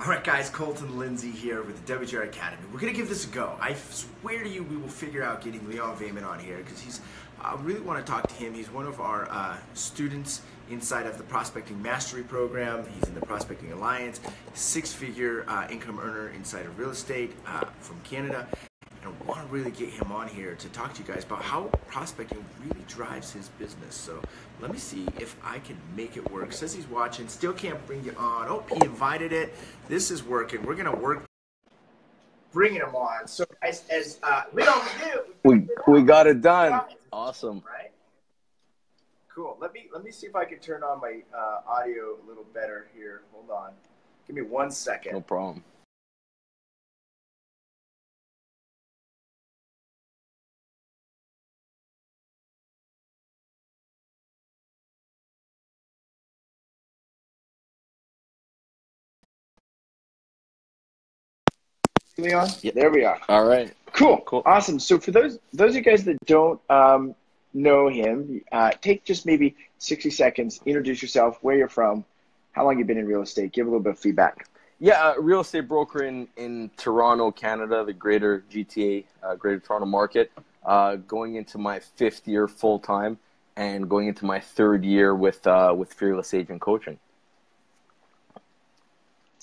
All right, guys, Colton, Lindsay here with the WGR Academy. We're going to give this a go. I swear to you we will figure out getting Vayman on here because I really want to talk to him. He's one of our students inside of the Prospecting Mastery program. He's in the Prospecting Alliance, six-figure income earner inside of real estate from Canada. And I want to really get him on here to talk to you guys about how prospecting really drives his business. So let me see if I can make it work. Says he's watching, still can't bring you on. Oh, he invited it. This is working. We're going to work bringing him on. So as we don't do, we got it done. Awesome. Right? Cool. Let me see if I can turn on my audio a little better here. Hold on. Give me 1 second. No problem. Leon? Yep. There we are. All right. Cool. Awesome. So for those of you guys that don't know him, take just maybe 60 seconds, introduce yourself, where you're from, how long you've been in real estate, give a little bit of feedback. Yeah, real estate broker in Toronto, Canada, the greater GTA, greater Toronto market, going into my 5th year full-time and going into my 3rd year with Fearless Agent Coaching.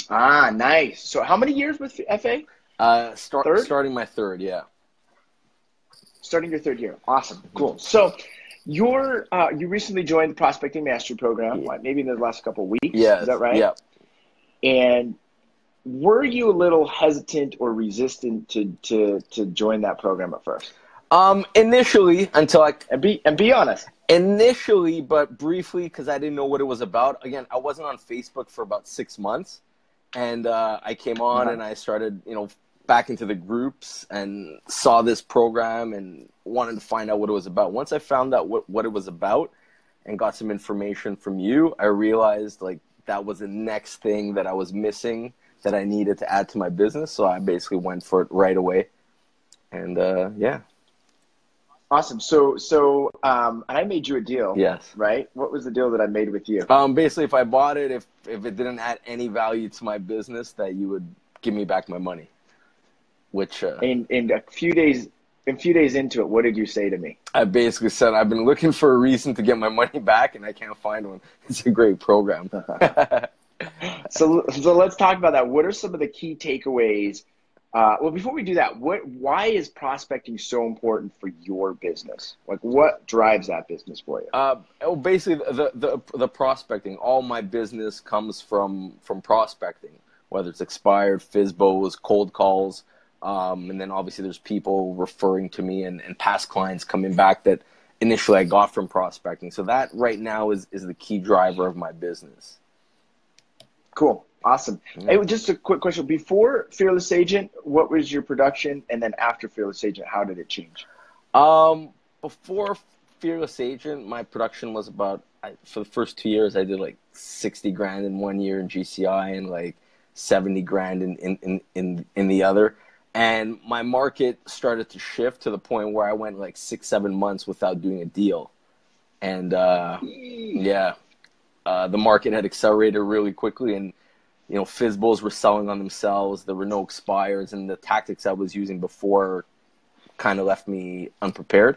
Ah, nice. So how many years with FA? Starting my 3rd, yeah. Starting your 3rd year. Awesome. Cool. So you recently joined the Prospecting Mastery program, maybe in the last couple of weeks. Yeah. Is that right? Yeah. And were you a little hesitant or resistant to join that program at first? Initially, until be honest. Initially, but briefly, because I didn't know what it was about. Again, I wasn't on Facebook for about 6 months. And I came on and I started, back into the groups and saw this program and wanted to find out what it was about. Once I found out what it was about and got some information from you, I realized that was the next thing that I was missing that I needed to add to my business. So I basically went for it right away. And yeah. Awesome. So I made you a deal. Yes. Right? What was the deal that I made with you? Basically, if I bought it, if it didn't add any value to my business, that you would give me back my money. Which in a few days into it, what did you say to me? I basically said I've been looking for a reason to get my money back, and I can't find one. It's a great program. So let's talk about that. What are some of the key takeaways? Well, before we do that, why is prospecting so important for your business? What drives that business for you? Basically, the prospecting. All my business comes from prospecting, whether it's expired, FSBOs, cold calls, and then obviously there's people referring to me and past clients coming back that initially I got from prospecting. So that right now is the key driver of my business. Cool. Awesome. Yeah. Hey, just a quick question. Before Fearless Agent, what was your production? And then after Fearless Agent, how did it change? Before Fearless Agent, my production was about, for the first 2 years, I did 60 grand in 1 year in GCI and 70 grand in the other. And my market started to shift to the point where I went 6-7 months without doing a deal. And the market had accelerated really quickly, and FSBOs were selling on themselves. There were no expires, and the tactics I was using before kind of left me unprepared.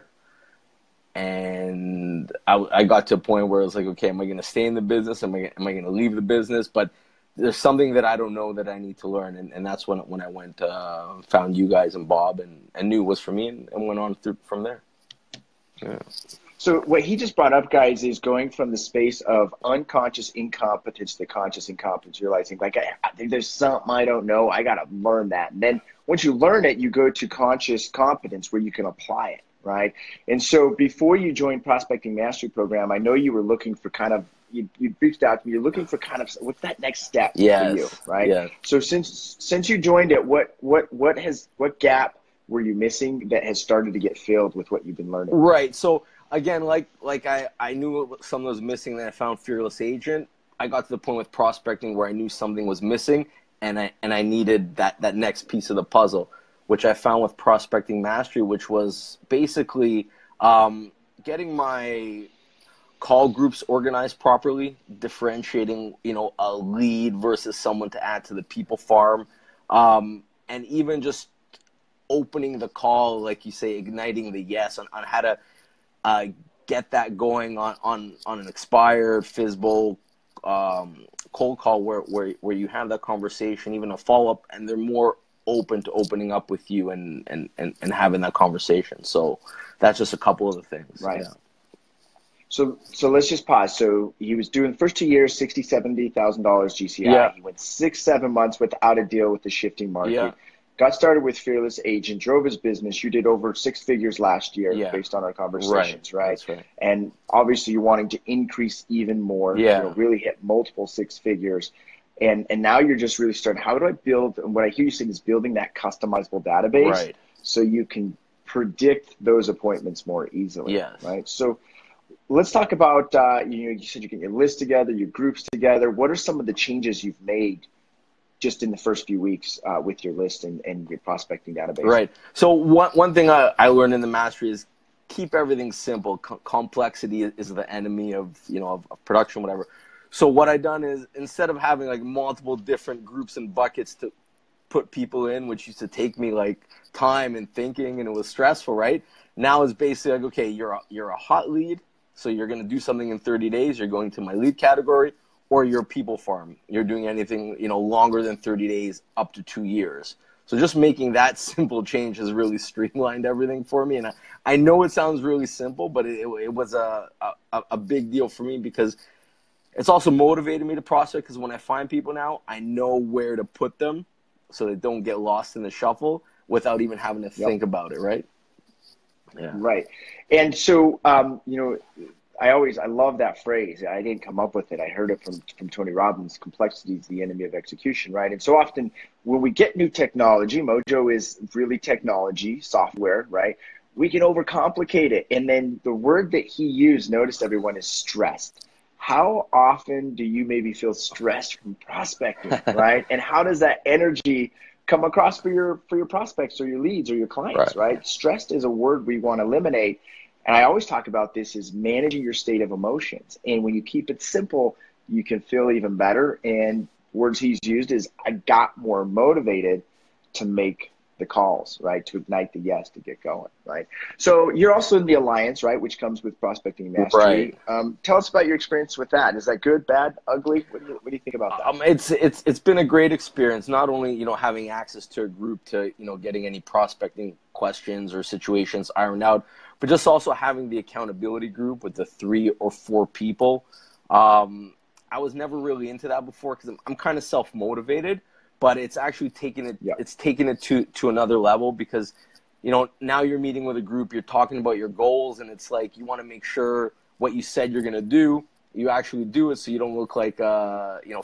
And I got to a point where I was like, okay, am I going to stay in the business? Am I going to leave the business? But there's something that I don't know that I need to learn. And that's when I went, found you guys and Bob and knew it was for me and went on from there. Yeah. So what he just brought up, guys, is going from the space of unconscious incompetence to conscious incompetence, realizing I think there's something I don't know. I got to learn that. And then once you learn it, you go to conscious competence where you can apply it, right? And so before you joined Prospecting Mastery Program, I know you were looking for you reached out to me. You're looking for what's that next step for you, right? Yes. So since you joined it, what gap were you missing that has started to get filled with what you've been learning? Right. So again, I knew something was missing, then I found Fearless Agent. I got to the point with prospecting where I knew something was missing, and I needed that next piece of the puzzle, which I found with Prospecting Mastery, which was basically getting my call groups organized properly, differentiating, a lead versus someone to add to the people farm, and even just opening the call, like you say, igniting the yes on how to get that going on an expired FISBO cold call where you have that conversation, even a follow-up, and they're more open to opening up with you and having that conversation. So that's just a couple of the things. Right. Yeah. So let's just pause. So he was doing the first 2 years, $60,000, $70,000 GCI. Yeah. He went 6-7 months without a deal with the shifting market. Yeah. Got started with Fearless Agent, drove his business. You did over 6 figures last year based on our conversations, right? That's right. And obviously you're wanting to increase even more, really hit multiple 6 figures. And now you're just really starting, how do I build, and what I hear you saying is building that customizable database so you can predict those appointments more easily, Yes. right? So let's talk about, you said you get your list together, your groups together. What are some of the changes you've made just in the first few weeks with your list and your prospecting database? Right. So one thing I learned in the mastery is keep everything simple. Complexity is the enemy of production, whatever. So what I done is, instead of having like multiple different groups and buckets to put people in, which used to take me like time and thinking, and it was stressful, right? Now it's basically like, okay, you're a hot lead, so you're going to do something in 30 days. You're going to my lead category, or you're people farm. You're doing anything, longer than 30 days up to 2 years. So just making that simple change has really streamlined everything for me. And I know it sounds really simple, but it was a big deal for me, because it's also motivated me to prospect, because when I find people now, I know where to put them so they don't get lost in the shuffle without even having to think about it, right? Yeah. Right. And so, I love that phrase. I didn't come up with it. I heard it from Tony Robbins. Complexity is the enemy of execution, right? And so often when we get new technology, Mojo is really technology, software, right? We can overcomplicate it. And then the word that he used, notice everyone, is stressed. How often do you maybe feel stressed from prospecting, right? And how does that energy come across for your prospects or your leads or your clients, right? Stressed is a word we want to eliminate. And I always talk about this is managing your state of emotions. And when you keep it simple, you can feel even better. And words he's used is, I got more motivated to make the calls, right? To ignite the yes, to get going, right? So you're also in the Alliance, right? Which comes with Prospecting Mastery. Right. Tell us about your experience with that. Is that good, bad, ugly? What do you think about that? It's been a great experience, not only, having access to a group to, getting any prospecting questions or situations ironed out, but just also having the accountability group with the 3 or 4 people. I was never really into that before, because I'm kind of self-motivated, but it's actually taking it to another level, because now you're meeting with a group, you're talking about your goals, and it's like you want to make sure what you said you're going to do, you actually do it, so you don't look like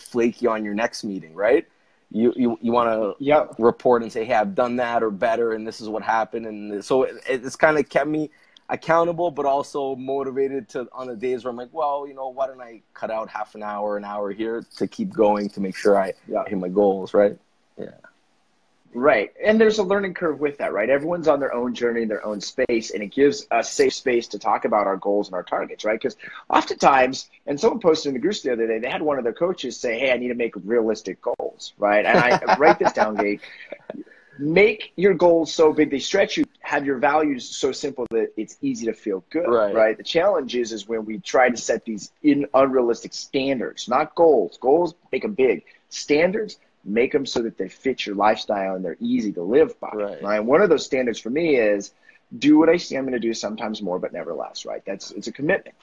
flaky on your next meeting, right? You want to report and say, hey, I've done that or better, and this is what happened. And so it's kind of kept me accountable, but also motivated on the days where I'm like, well, why don't I cut out half an hour here to keep going, to make sure I hit my goals, right? Yeah. Right. And there's a learning curve with that, right? Everyone's on their own journey in their own space, and it gives us safe space to talk about our goals and our targets, right? Because oftentimes, and someone posted in the groups the other day, they had one of their coaches say, hey, I need to make realistic goals, right? And I write this down, Gabe. Make your goals so big they stretch you, have your values so simple that it's easy to feel good, right? The challenge is when we try to set these unrealistic standards, not goals. Goals, make them big. Standards, make them so that they fit your lifestyle and they're easy to live by, right? One of those standards for me is do what I say I'm going to do, sometimes more, but never less, right? It's a commitment.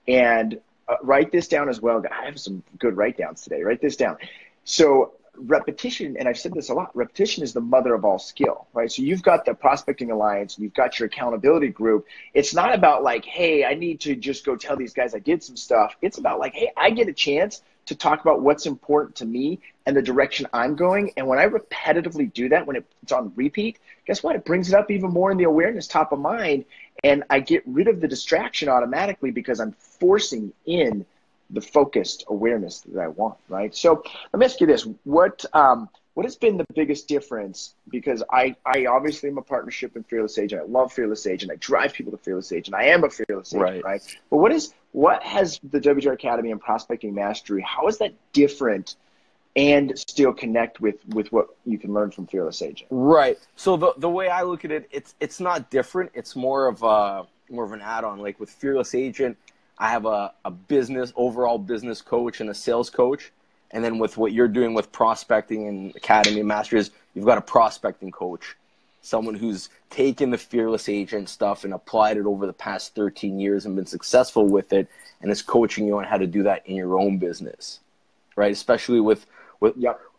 And write this down as well. I have some good write downs today. Write this down. So repetition, and I've said this a lot, repetition is the mother of all skill, right? So you've got the Prospecting Alliance, and you've got your accountability group. It's not about like, hey, I need to just go tell these guys I did some stuff. It's about like, hey, I get a chance to talk about what's important to me and the direction I'm going. And when I repetitively do that, when it's on repeat, guess what? It brings it up even more in the awareness top of mind. And I get rid of the distraction automatically because I'm forcing in the focused awareness that I want, right? So let me ask you this. What what has been the biggest difference? Because I obviously am a partnership in Fearless Agent. I love Fearless Agent. I drive people to Fearless Agent. I am a Fearless Agent, right? But what has the WGR Academy and Prospecting Mastery, how is that different and still connect with what you can learn from Fearless Agent? Right. So the way I look at it, it's not different. It's more of an add-on. Like with Fearless Agent, I have a overall business coach and a sales coach. And then with what you're doing with Prospecting and Academy Masters, you've got a prospecting coach, someone who's taken the Fearless Agent stuff and applied it over the past 13 years and been successful with it, and is coaching you on how to do that in your own business, right? Especially with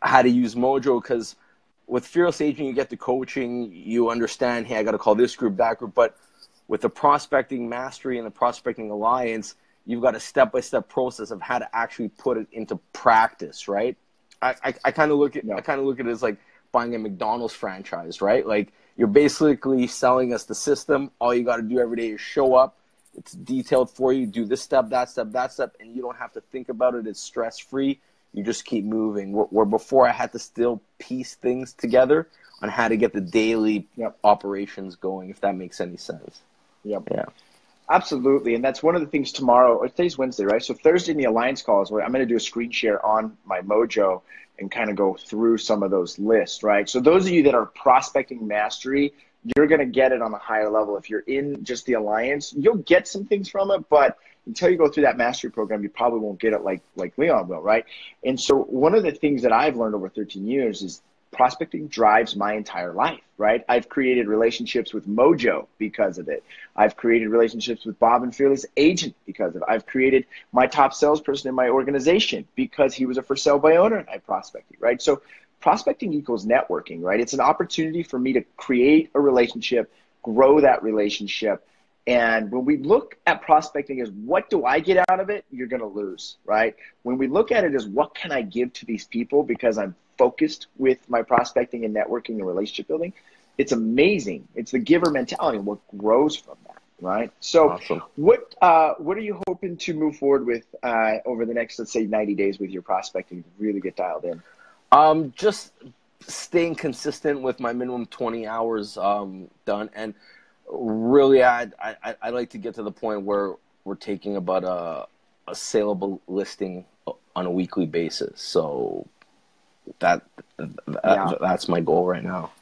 how to use Mojo, because with Fearless Agent, you get the coaching, you understand, hey, I got to call this group, that group. But with the Prospecting Mastery and the Prospecting Alliance, you've got a step-by-step process of how to actually put it into practice, right? I kind of look at it as like buying a McDonald's franchise, right? Like you're basically selling us the system. All you got to do every day is show up. It's detailed for you. Do this step, that step, that step, and you don't have to think about it. It's stress-free. You just keep moving. Where before I had to still piece things together on how to get the daily operations going, if that makes any sense. Yep. Yeah. Absolutely. And that's one of the things tomorrow, or today's Wednesday, right? So Thursday in the Alliance calls, where I'm going to do a screen share on my Mojo and kind of go through some of those lists, right? So those of you that are Prospecting Mastery, you're going to get it on a higher level. If you're in just the Alliance, you'll get some things from it, but until you go through that mastery program, you probably won't get it like Leon will, right? And so one of the things that I've learned over 13 years is prospecting drives my entire life, right? I've created relationships with Mojo because of it. I've created relationships with Bob and Fearless Agent because of it. I've created my top salesperson in my organization because he was a for sale by owner and I prospected, right? So prospecting equals networking, right? It's an opportunity for me to create a relationship, grow that relationship. And when we look at prospecting as what do I get out of it, you're going to lose, right? When we look at it as what can I give to these people because I'm focused with my prospecting and networking and relationship building, it's amazing. It's the giver mentality and what grows from that, right? So awesome. What are you hoping to move forward with over the next, let's say, 90 days with your prospecting to really get dialed in? Just staying consistent with my minimum 20 hours done. And really, I'd like to get to the point where we're taking about a saleable listing on a weekly basis. So that's my goal right now.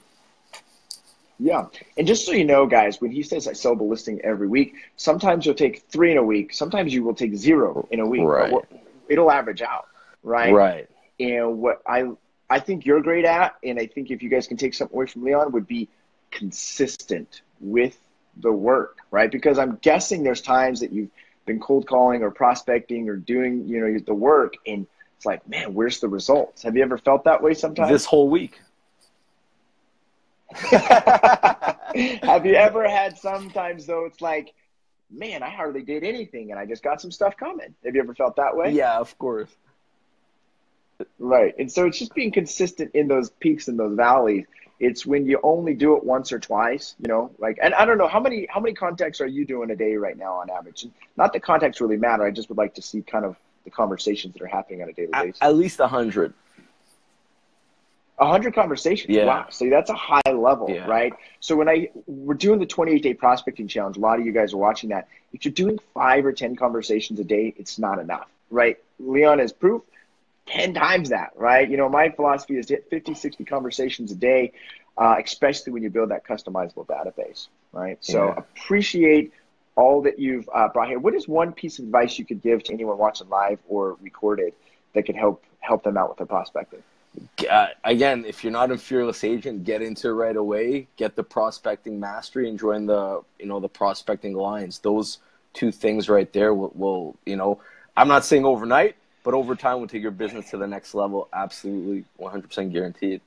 Yeah. And just so you know, guys, when he says I sell a listing every week, sometimes you'll take 3 in a week. Sometimes you will take 0 in a week. Right. But it'll average out, right? Right. And what I think you're great at, and I think if you guys can take something away from Leon, would be consistent with the work, right? Because I'm guessing there's times that you've been cold calling or prospecting or doing, the work, and it's like, man, where's the results? Have you ever felt that way sometimes? This whole week. Have you ever had sometimes, though, it's like, man, I hardly did anything, and I just got some stuff coming. Have you ever felt that way? Yeah, of course. Right. And so it's just being consistent in those peaks and those valleys. It's when you only do it once or twice, and I don't know, how many contacts are you doing a day right now on average? And not that contacts really matter. I just would like to see kind of the conversations that are happening on a daily basis. At least 100. 100 conversations. Yeah. Wow. So that's a high level, right? So we're doing the 28-day prospecting challenge. A lot of you guys are watching that. If you're doing 5 or 10 conversations a day, it's not enough, right? Leon has proof. 10 times that, right? My philosophy is to hit 50, 60 conversations a day, especially when you build that customizable database, right? So appreciate all that you've brought here. What is one piece of advice you could give to anyone watching live or recorded that could help them out with their prospecting? Again, if you're not a Fearless Agent, get into it right away. Get the Prospecting Mastery and join the Prospecting Alliance. Those 2 things right there will I'm not saying overnight, but over time will take your business to the next level. Absolutely, 100% guaranteed.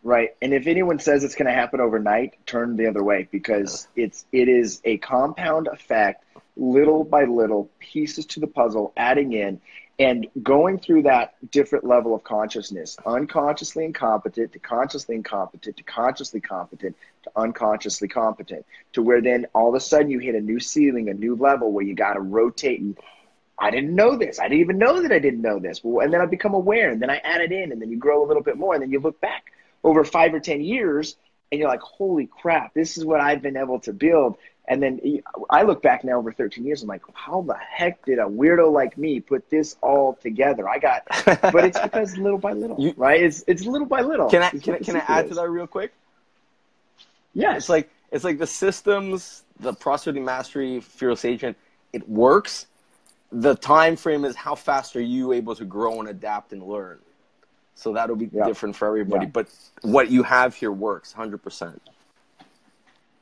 Right. And if anyone says it's going to happen overnight, turn the other way, because it is a compound effect, little by little, pieces to the puzzle, adding in and going through that different level of consciousness, unconsciously incompetent to consciously incompetent to consciously competent to unconsciously competent, to where then all of a sudden you hit a new ceiling, a new level where you got to rotate and I didn't know this. I didn't even know that I didn't know this. Well, and then I become aware, and then I add it in, and then you grow a little bit more, and then you look back over 5 or 10 years, and you're like, holy crap, this is what I've been able to build. And then I look back now over 13 years, I'm like, how the heck did a weirdo like me put this all together? But it's because little by little, right? It's little by little. Can I add to that real quick? Yeah. It's like the systems, the prospecting mastery, fearless agent, it works. The time frame is how fast are you able to grow and adapt and learn. So that'll be different for everybody. Yeah. But what you have here works 100%.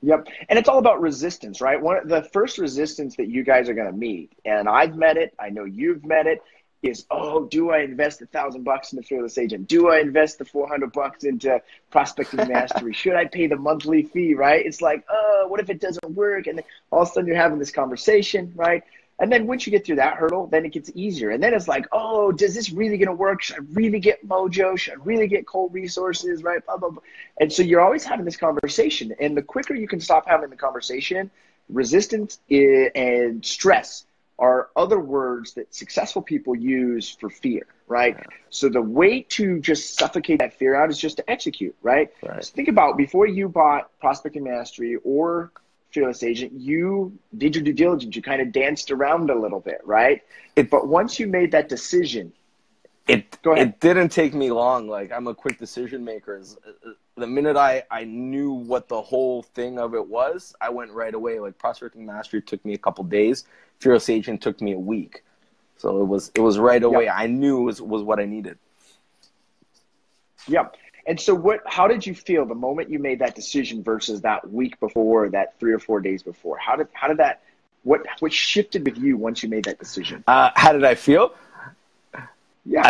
Yep. And it's all about resistance, right? The first resistance that you guys are going to meet, and I've met it, I know you've met it, is, oh, do I invest $1,000 in the fearless agent? Do I invest the $400 into prospecting mastery? Should I pay the monthly fee, right? It's like, oh, what if it doesn't work? And then all of a sudden you're having this conversation, right? And then once you get through that hurdle, then it gets easier. And then it's like, oh, does this really going to work? Should I really get Mojo? Should I really get cold resources, right? Blah, blah, blah. And so you're always having this conversation. And the quicker you can stop having the conversation, resistance and stress are other words that successful people use for fear, right? Yeah. So the way to just suffocate that fear out is just to execute, right? So think about before you bought Prospecting Mastery or Fearless Agent, you did your due diligence. You kind of danced around a little bit, right? But once you made that decision, go ahead. It didn't take me long. Like, I'm a quick decision maker. The minute I knew what the whole thing of it was, I went right away. Like, Prospecting Mastery took me a couple days. Fearless Agent took me a week. So it was right away. Yep. I knew it was what I needed. Yep. And so how did you feel the moment you made that decision versus that week before, that 3 or 4 days before? What shifted with you once you made that decision? How did I feel? Yeah,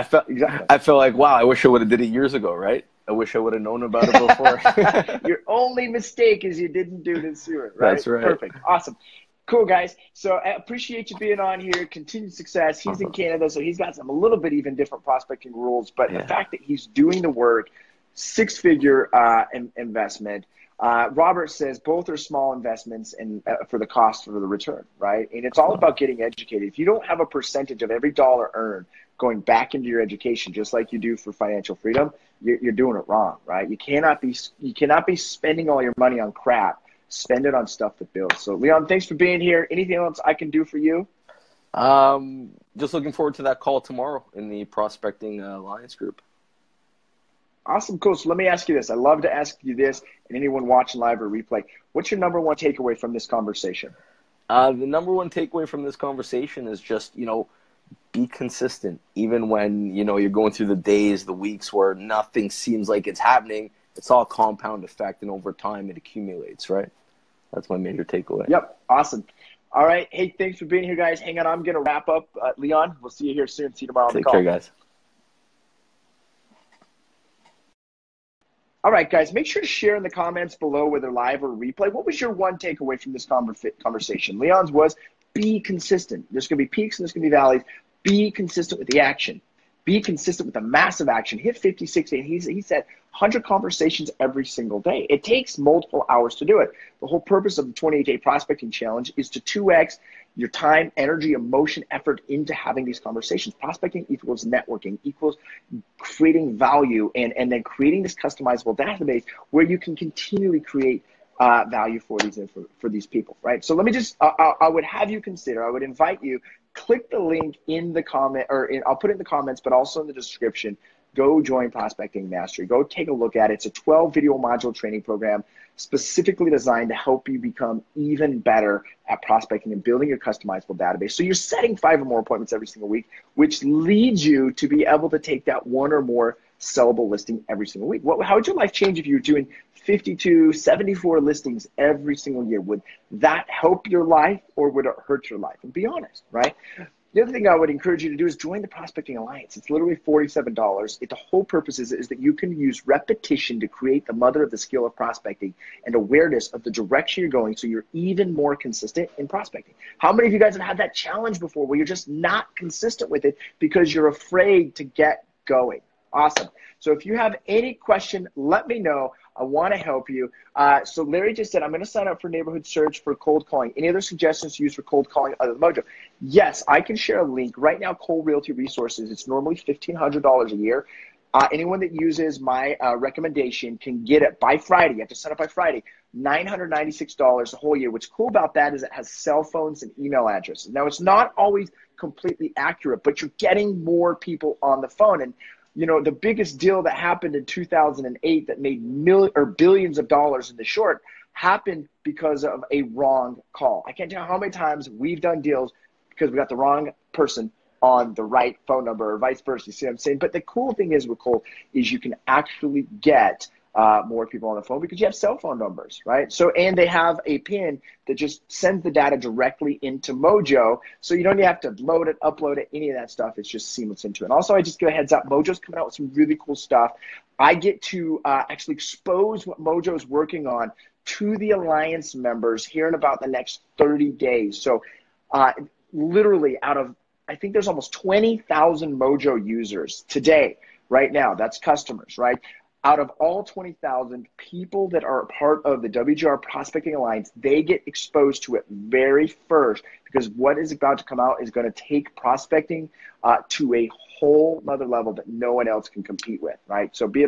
I felt like, wow, I wish I would have did it years ago, right? I wish I would have known about it before. Your only mistake is you didn't do it sooner, right? That's right. Perfect. Awesome. Cool, guys. So I appreciate you being on here. Continued success. He's in Canada, so he's got a little bit even different prospecting rules. But the fact that he's doing the work, 6-figure investment. Robert says both are small investments and for the cost for the return, right? And it's all about getting educated. If you don't have a percentage of every dollar earned going back into your education, just like you do for financial freedom, you're doing it wrong, right? You cannot be spending all your money on crap. Spend it on stuff that builds. So, Leon, thanks for being here. Anything else I can do for you? Just looking forward to that call tomorrow in the Prospecting Alliance group. Awesome, cool. So let me ask you this. I love to ask you this, and anyone watching live or replay. What's your number one takeaway from this conversation? The number one takeaway from this conversation is just, be consistent. Even when, you're going through the days, the weeks where nothing seems like it's happening, it's all compound effect, and over time it accumulates, right? That's my major takeaway. Yep, awesome. All right. Hey, thanks for being here, guys. Hang on, I'm going to wrap up. Leon, we'll see you here soon. See you tomorrow on the call. Take care, guys. All right, guys, make sure to share in the comments below, whether live or replay. What was your one takeaway from this conversation? Leon's was be consistent. There's going to be peaks and there's going to be valleys. Be consistent with the action. Be consistent with the massive action. Hit 50, 60, and he said 100 conversations every single day. It takes multiple hours to do it. The whole purpose of the 28-day prospecting challenge is to 2x your time, energy, emotion, effort into having these conversations. Prospecting equals networking, equals creating value, and then creating this customizable database where you can continually create value for these people, right? So let me just, I would have you consider, I would invite you, click the link in the comment, I'll put it in the comments, but also in the description. Go join Prospecting Mastery. Go take a look at it. It's a 12-video module training program specifically designed to help you become even better at prospecting and building your customizable database. So you're setting 5 or more appointments every single week, which leads you to be able to take that 1 or more sellable listing every single week. How would your life change if you were doing 52, 74 listings every single year? Would that help your life or would it hurt your life? And be honest, right? The other thing I would encourage you to do is join the Prospecting Alliance. It's literally $47. The whole purpose is that you can use repetition to create the mother of the skill of prospecting and awareness of the direction you're going so you're even more consistent in prospecting. How many of you guys have had that challenge before where you're just not consistent with it because you're afraid to get going? Awesome. So if you have any question, let me know. I want to help you. So Larry just said, I'm going to sign up for neighborhood search for cold calling. Any other suggestions to use for cold calling other than Mojo? Yes, I can share a link. Right now, Cole Realty Resources, it's normally $1,500 a year. Anyone that uses my recommendation can get it by Friday. You have to sign up by Friday. $996 the whole year. What's cool about that is it has cell phones and email addresses. Now, it's not always completely accurate, but you're getting more people on the phone. And the biggest deal that happened in 2008 that made billions of dollars in the short happened because of a wrong call. I can't tell you how many times we've done deals because we got the wrong person on the right phone number or vice versa. You see what I'm saying? But the cool thing is with Colt is you can actually get more people on the phone because you have cell phone numbers, right? So, and they have a pin that just sends the data directly into Mojo. So you don't even have to load it, upload it, any of that stuff. It's just seamless into it. And also, I just give a heads up, Mojo's coming out with some really cool stuff. I get to actually expose what Mojo's working on to the Alliance members here in about the next 30 days. So literally out of, I think there's almost 20,000 Mojo users today, right now. That's customers, right? Out of all 20,000 people that are a part of the WGR Prospecting Alliance, they get exposed to it very first because what is about to come out is going to take prospecting to a whole nother level that no one else can compete with, right? So be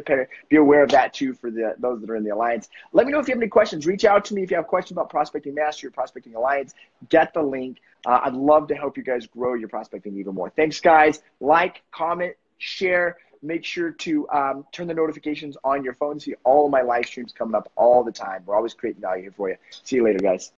aware of that too for those that are in the Alliance. Let me know if you have any questions. Reach out to me if you have questions about Prospecting Mastery or Prospecting Alliance. Get the link. I'd love to help you guys grow your prospecting even more. Thanks, guys. Like, comment, share. Make sure to turn the notifications on your phone to see all of my live streams coming up all the time. We're always creating value here for you. See you later, guys.